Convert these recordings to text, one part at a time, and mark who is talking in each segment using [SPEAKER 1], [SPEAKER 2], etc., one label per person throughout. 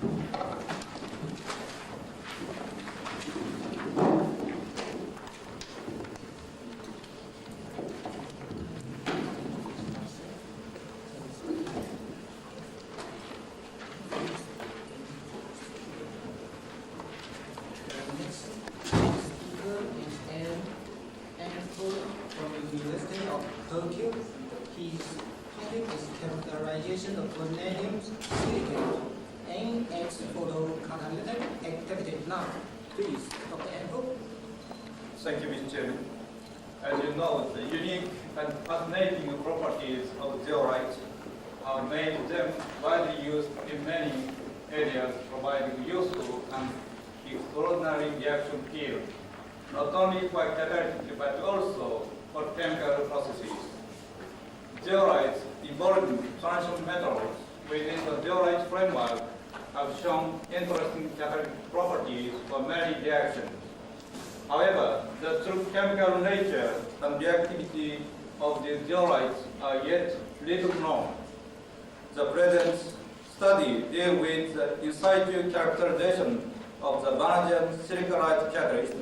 [SPEAKER 1] Anpo from the University of Tokyo. His topic is characterization of vanadium silicalite and its photocatalytic activity. Now, please, Dr. Anpo.
[SPEAKER 2] Thank you, Mr. Chairman. As you know, the unique and fascinating properties of zeolite have made them widely used in many areas, providing useful and extraordinary reaction field, not only for catalytic but also for chemical processes. Zeolites involving transition metals within the zeolite framework have shown interesting catalytic properties for many reactions. However, the true chemical nature and reactivity of these zeolites are yet little known. The present study deals with the in situ characterization of the vanadium silicalite catalyst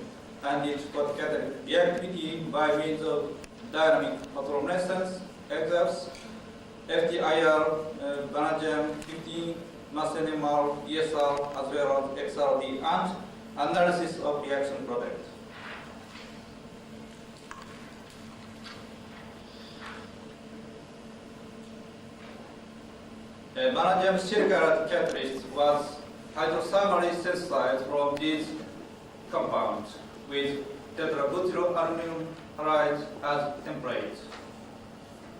[SPEAKER 2] and its photocatalytic reactivity by means of dynamic photoluminescence, EXAFS, FTIR, vanadium 50, mass-NMR, ESR, as well as XRD, and analysis of reaction products. Vanadium silicalite catalyst was hydrothermally synthesized from these compounds with tetrabutyl aluminum halide as template.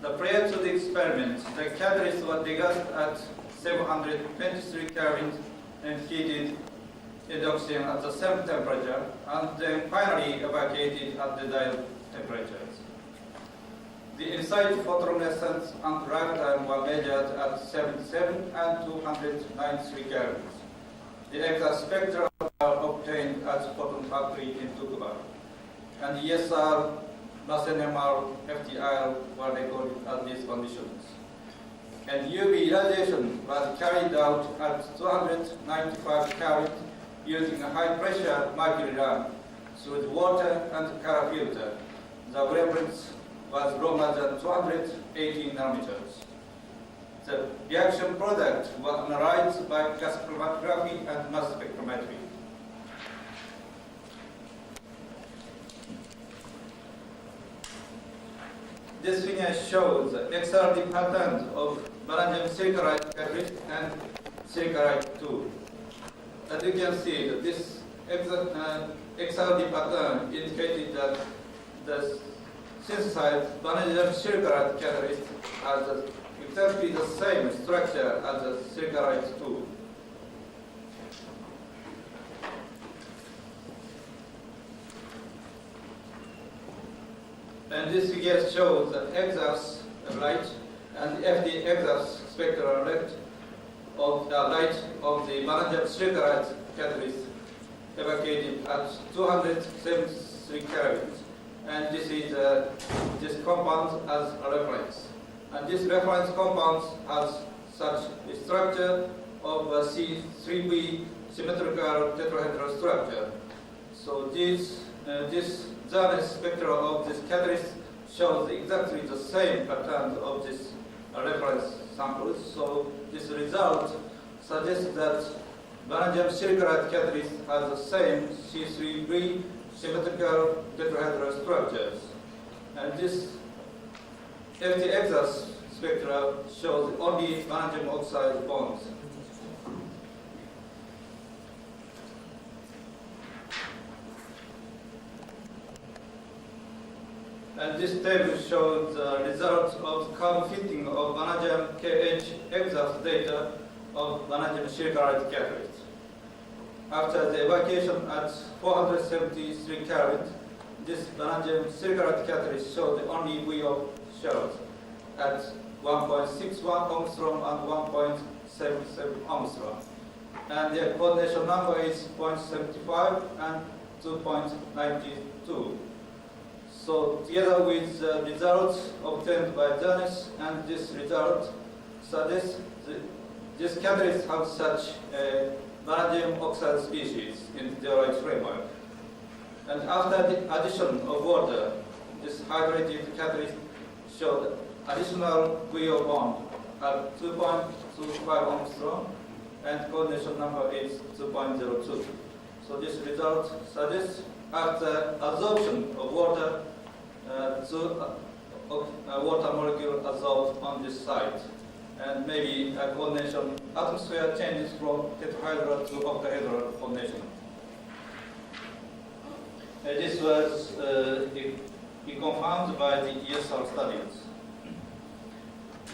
[SPEAKER 2] Prior to the experiment, the catalyst was degassed at 723 Kelvin and heated in oxygen at the same temperature, and then finally evacuated at the desired temperatures. The in situ photoluminescence and arrival time were measured at 77 and 293 Kelvin. The exact spectra are obtained at Photon Factory in Tsukuba, and ESR, mass-NMR, FTIR were recorded at these conditions. And UV irradiation was carried out at 295 Kelvin using a high-pressure mercury lamp through the water and color filter. The wavelength was longer than 280 nanometers. The reaction product was analyzed by gas chromatography and mass spectrometry. This figure shows the XRD pattern of vanadium silicalite catalyst and silicalite 2. As you can see, that this XRD pattern indicated that the synthesized vanadium silicalite catalyst has exactly the same structure as the silicalite 2. And this figure shows the EXAFS light and the FD EXAFS spectral light of the light of the vanadium silicalite catalyst evacuated at 273 Kelvin. And this is this compound as a reference. And this reference compound has such a structure of a C3B symmetrical tetrahedral structure. So this Zernes spectra of this catalyst shows exactly the same pattern of this reference samples. So this result suggests that vanadium silicalite catalyst has the same C3B symmetrical tetrahedral structures. And this FTXS spectra shows only vanadium oxide bonds. And this table shows the result of carbon fitting of vanadium KH exhaust data of vanadium silicalite catalyst. After the evacuation at 473 Kelvin, this vanadium silicalite catalyst showed the only VO shells at 1.61 Angstrom and 1.77 Angstrom. And the coordination number is 0.75 and 2.92. So together with the results obtained by Zernes and this result suggests These catalysts have such a vanadium oxide species in their framework. And after the addition of water, this hydrated catalyst showed additional VO bond at 2.25 Armstrong, and coordination number is 2.02. So this result suggests after absorption of water, water molecule absorbed on this site, and maybe a coordination atmosphere changes from tetrahedral to octahedral coordination. This was confirmed by the ESR studies.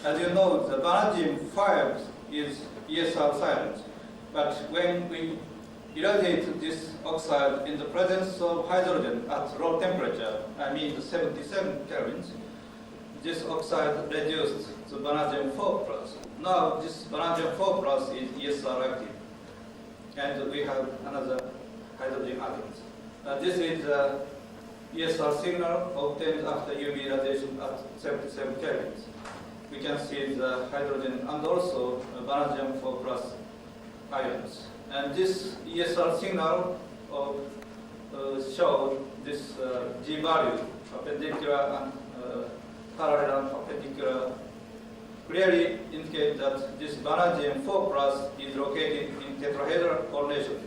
[SPEAKER 2] As you know, the vanadium 5 is ESR silent, but when we irradiate this oxide in the presence of hydrogen at low temperature, I mean 77 kelvins, this oxide reduced to vanadium 4+. Now this vanadium 4+ is ESR active, and we have another hydrogen atoms. This is the ESR signal obtained after UV radiation at 77 kelvins. We can see the hydrogen and also vanadium 4+ ions. And this ESR signal showed this G value, perpendicular and parallel and perpendicular, clearly indicate that this vanadium 4+ is located in tetrahedral coordination.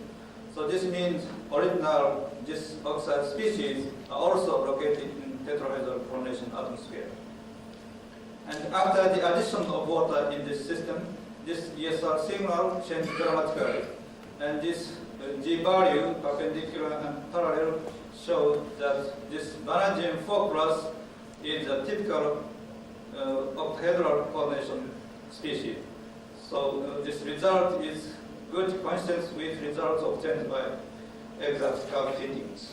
[SPEAKER 2] So this means original this oxide species are also located in tetrahedral coordination atmosphere. And after the addition of water in this system, this ESR signal changed dramatically. And this G value, perpendicular and parallel, show that this vanadium 4+ is a typical octahedral coordination species. So this result is good coincidence with results obtained by exact curve fittings.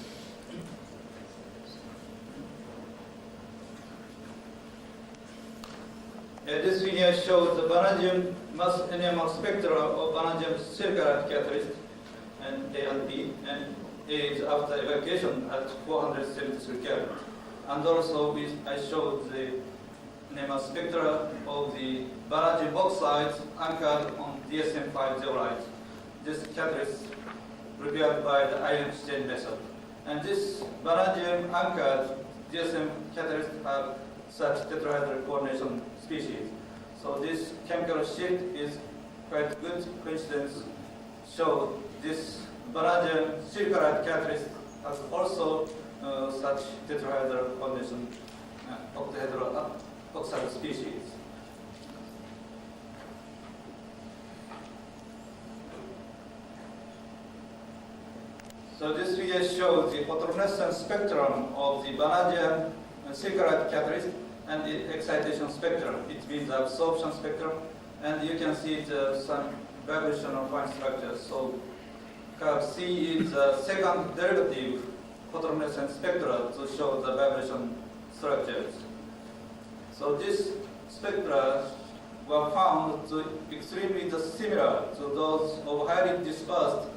[SPEAKER 2] This figure shows the vanadium mass NMR spectra of vanadium silicalite catalyst, and A and B, and A is after evacuation at 473 Kelvin. And also I showed the NMR spectra of the vanadium oxides anchored on DSM-5 zeolite. This catalyst prepared by the ion exchange method. And this vanadium anchored DSM catalyst have such tetrahedral coordination species. So this chemical shift is quite good coincidence. So this vanadium silicalite catalyst has also such tetrahedral coordination octahedral oxide species. So this figure shows the photoluminescence spectrum of the vanadium silicalite catalyst and the excitation spectrum. It means the absorption spectrum, and you can see some vibration of fine structures. So curve C is the second derivative photoluminescence spectra to show the vibration structures. So these spectra were found to extremely similar to those of highly dispersed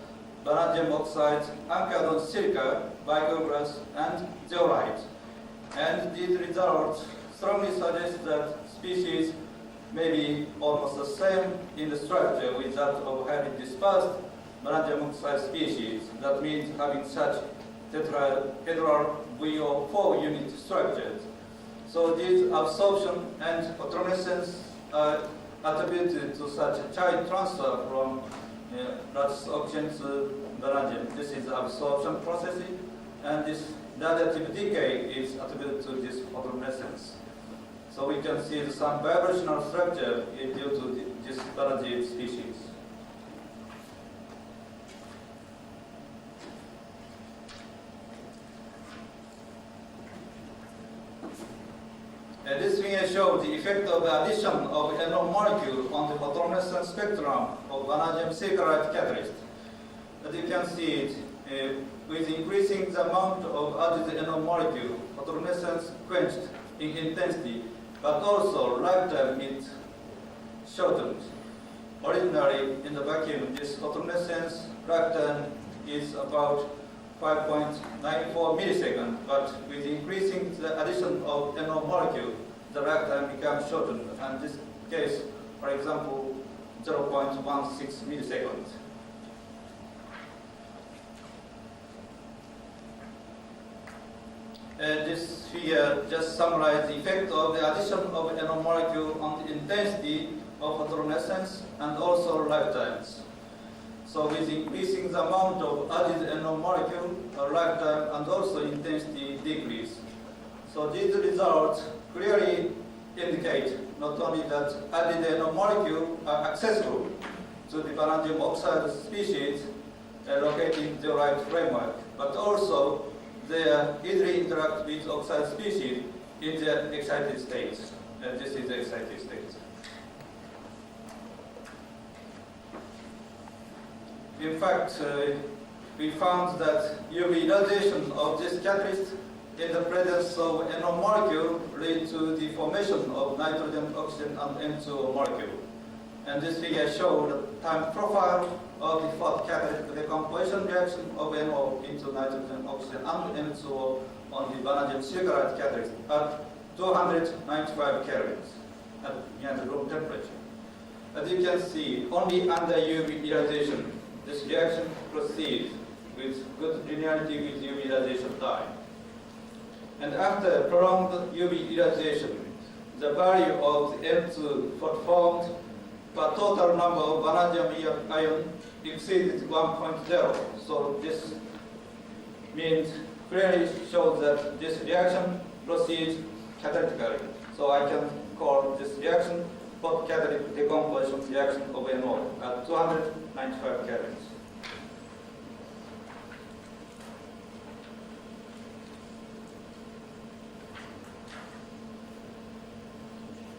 [SPEAKER 2] vanadium oxides anchored on silica, bichlorous, and zeolite. And these results strongly suggest that species may be almost the same in the structure with that of highly dispersed vanadium oxide species. That means having such tetrahedral VO4 unit structures. So these absorption and photoluminescence are attributed to such a charge transfer from lattice oxygen to vanadium. This is absorption processing, and this radiative decay is attributed to this photoluminescence. So we can see some vibrational structure due to this vanadium species. This figure shows the effect of the addition of NO molecule on the photoluminescence spectrum of vanadium silicalite catalyst. As you can see it, with increasing the amount of added NO molecule, photoluminescence quenched in intensity, but also lifetime it shortened. Originally, in the vacuum, this photoluminescence lifetime is about 5.94 milliseconds, but with increasing the addition of NO molecule, the lifetime becomes shortened. And this case, for example, 0.16 milliseconds. This figure just summarizes the effect of the addition of NO molecule on the intensity of photoluminescence and also lifetimes. So with increasing the amount of added NO molecule, lifetime and also intensity decrease. So these results clearly indicate not only that added NO molecule are accessible to the vanadium oxide species located in the right framework, but also they easily interact with oxide species in the excited state. This is the excited state. In fact, we found that UV radiation of this catalyst in the presence of NO molecule lead to the formation of nitrogen, oxygen, and N2O molecule. And this figure shows the time profile of the photocatalytic decomposition reaction of NO into nitrogen, oxygen, and N2O on the vanadium silicalite catalyst at 295 kelvins at near room temperature. As you can see, only under UV irradiation, this reaction proceeds with good linearity with UV radiation time. And after prolonged UV irradiation, the value of the N2 formed per total number of vanadium ion exceeded 1.0. So this means clearly shows that this reaction proceeds catalytically. So I can call this reaction photocatalytic decomposition reaction of NO at 295 kelvins.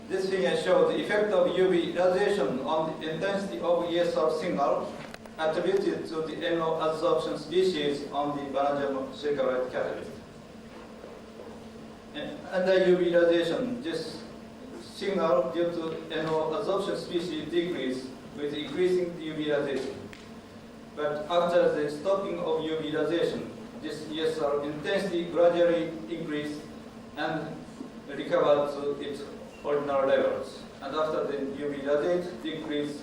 [SPEAKER 2] This figure shows the effect of UV radiation on the intensity of ESR signal attributed to the NO adsorption species on the vanadium silicalite catalyst. Under UV radiation, this signal due to NO adsorption species decrease with increasing UV radiation. But after the stopping of UV radiation, this ESR intensity gradually increased and recovered to its ordinary levels. And after the UV radiation decrease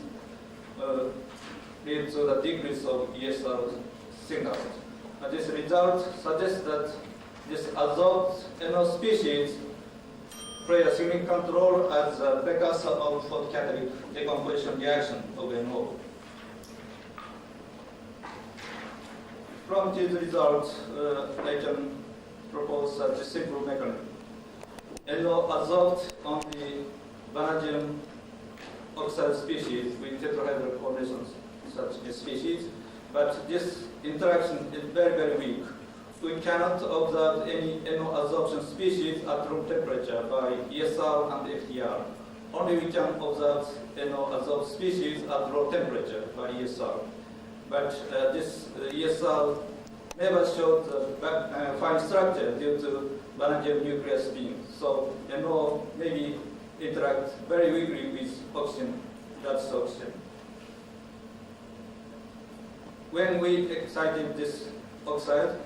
[SPEAKER 2] leads to the decrease of ESR signal. And this result suggests that this adsorbed NO species play a significant role as a precursor of photocatalytic decomposition reaction of NO. From these results, I can propose such a simple mechanism. NO adsorbed on the vanadium oxide species with tetrahedral formations, such a species, but this interaction is very, very weak. We cannot observe any NO adsorption species at room temperature by ESR and FTR. Only we can observe NO adsorbed species at low temperature by ESR. But this ESR never showed fine structure due to vanadium nuclear spin. So NO maybe interact very weakly with oxygen, that's oxygen. When we excited this oxide,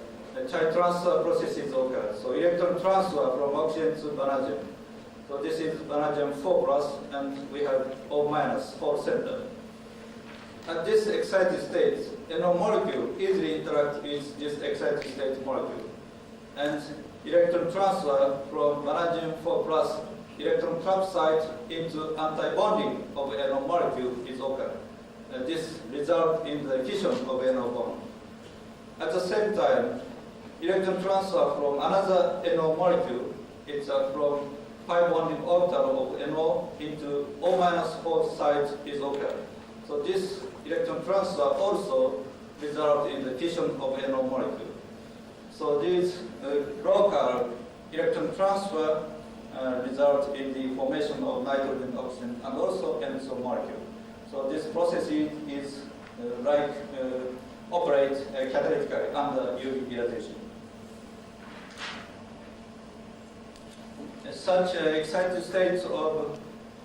[SPEAKER 2] child transfer processes occur. So electron transfer from oxygen to vanadium. So this is vanadium 4+, and we have O- 4 center. At this excited state, NO molecule easily interacts with this excited state molecule. And electron transfer from vanadium 4+ electron trap site into anti-bonding of NO molecule is occur. This results in the fission of NO bond. At the same time, electron transfer from another NO molecule, it's from pi bonding orbital of NO into O- 4 site is occur. So this electron transfer also results in the fission of NO molecule. So this local electron transfer results in the formation of nitrogen, oxygen, and also N2O molecule. So this process is operate catalytically under UV irradiation. Such excited states of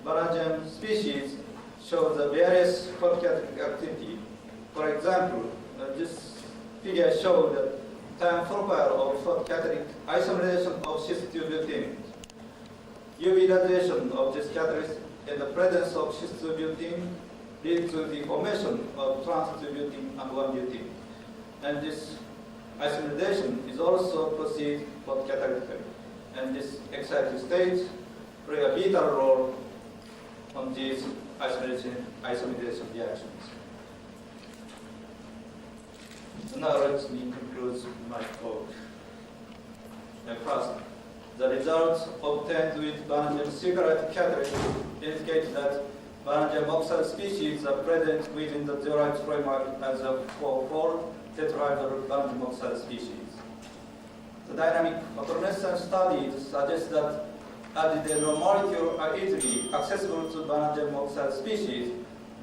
[SPEAKER 2] vanadium species show the various photocatalytic activity. For example, this figure shows the time profile of photocatalytic isomerization of cis-2-butene. UV radiation of this catalyst in the presence of cis-2-butene lead to the formation of trans-2-butene and 1-butene. And this isomerization is also proceeds photocatalytically. And this excited state play a vital role on these isomerization reactions. So now let me conclude my talk. First, the results obtained with vanadium silicalite catalyst indicate that vanadium oxide species are present within the zeolite framework as a 4 tetrahedral vanadium oxide species. The dynamic photoluminescence studies suggest that as the molecules are easily accessible to vanadium oxide species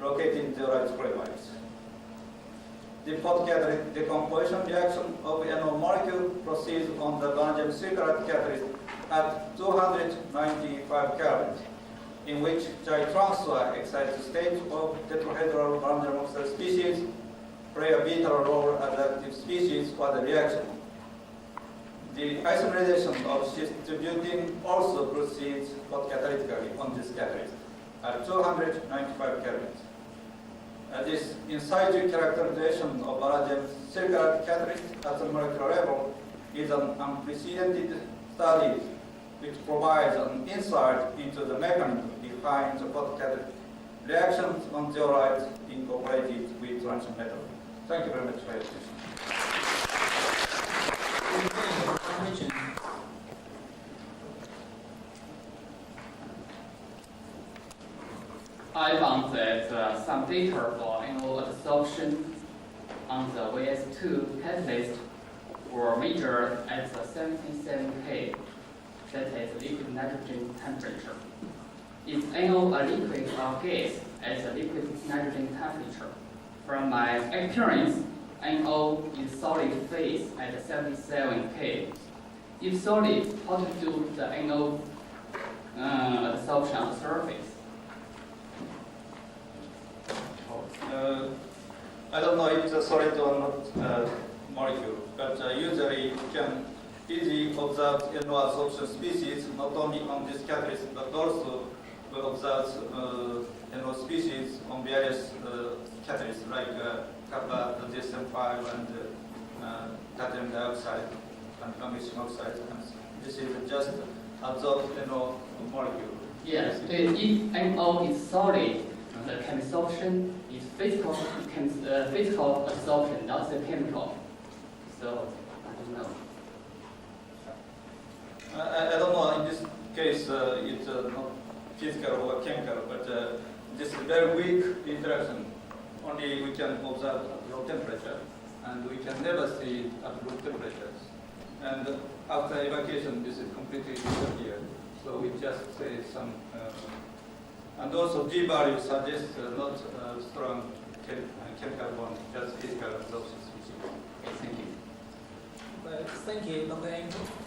[SPEAKER 2] located in zeolite frameworks. The photocatalytic decomposition reaction of NO molecule proceeds on the vanadium silicalite catalyst at 295 Kelvin, in which the transfer excited state of tetrahedral vanadium oxide species play a vital role as active species for the reaction. The isomerization of cis-2-butene also proceeds photocatalytically on this catalyst at 295 Kelvin. This in situ characterization of vanadium silicalite catalyst at the molecular level is an unprecedented study which provides an insight into the mechanism behind the photocatalytic reactions on zeolite incorporated with transition metal. Thank you very much for your attention.
[SPEAKER 3] I found that some data for NO absorption on the VS2 catalyst were measured at the 77 K, that is liquid nitrogen temperature. Is NO a liquid or gas at the liquid nitrogen temperature? From my experience, NO is solid phase at 77 K. If solid, how to do the NO absorption on the surface?
[SPEAKER 2] I don't know if it's a solid or not molecule, but usually you can easily observe NO absorption species not only on this catalyst, but also we observe NO species on various catalysts like copper, DSM-5, and titanium dioxide and magnesium oxide. And this is just absorbed NO molecule.
[SPEAKER 3] Yes, if NO is solid, the absorption is physical absorption, not the chemical. So, I don't know.
[SPEAKER 2] I don't know, in this case, it's not physical or chemical, but this is very weak interaction. Only we can observe at low temperature, and we can never see it at low temperatures. And after evacuation, this is completely disappeared. So we just say some, and also G value suggests not strong chemical bond, just physical absorption species.
[SPEAKER 3] Okay, thank you.
[SPEAKER 1] Well, thank you, Dr. Anpo.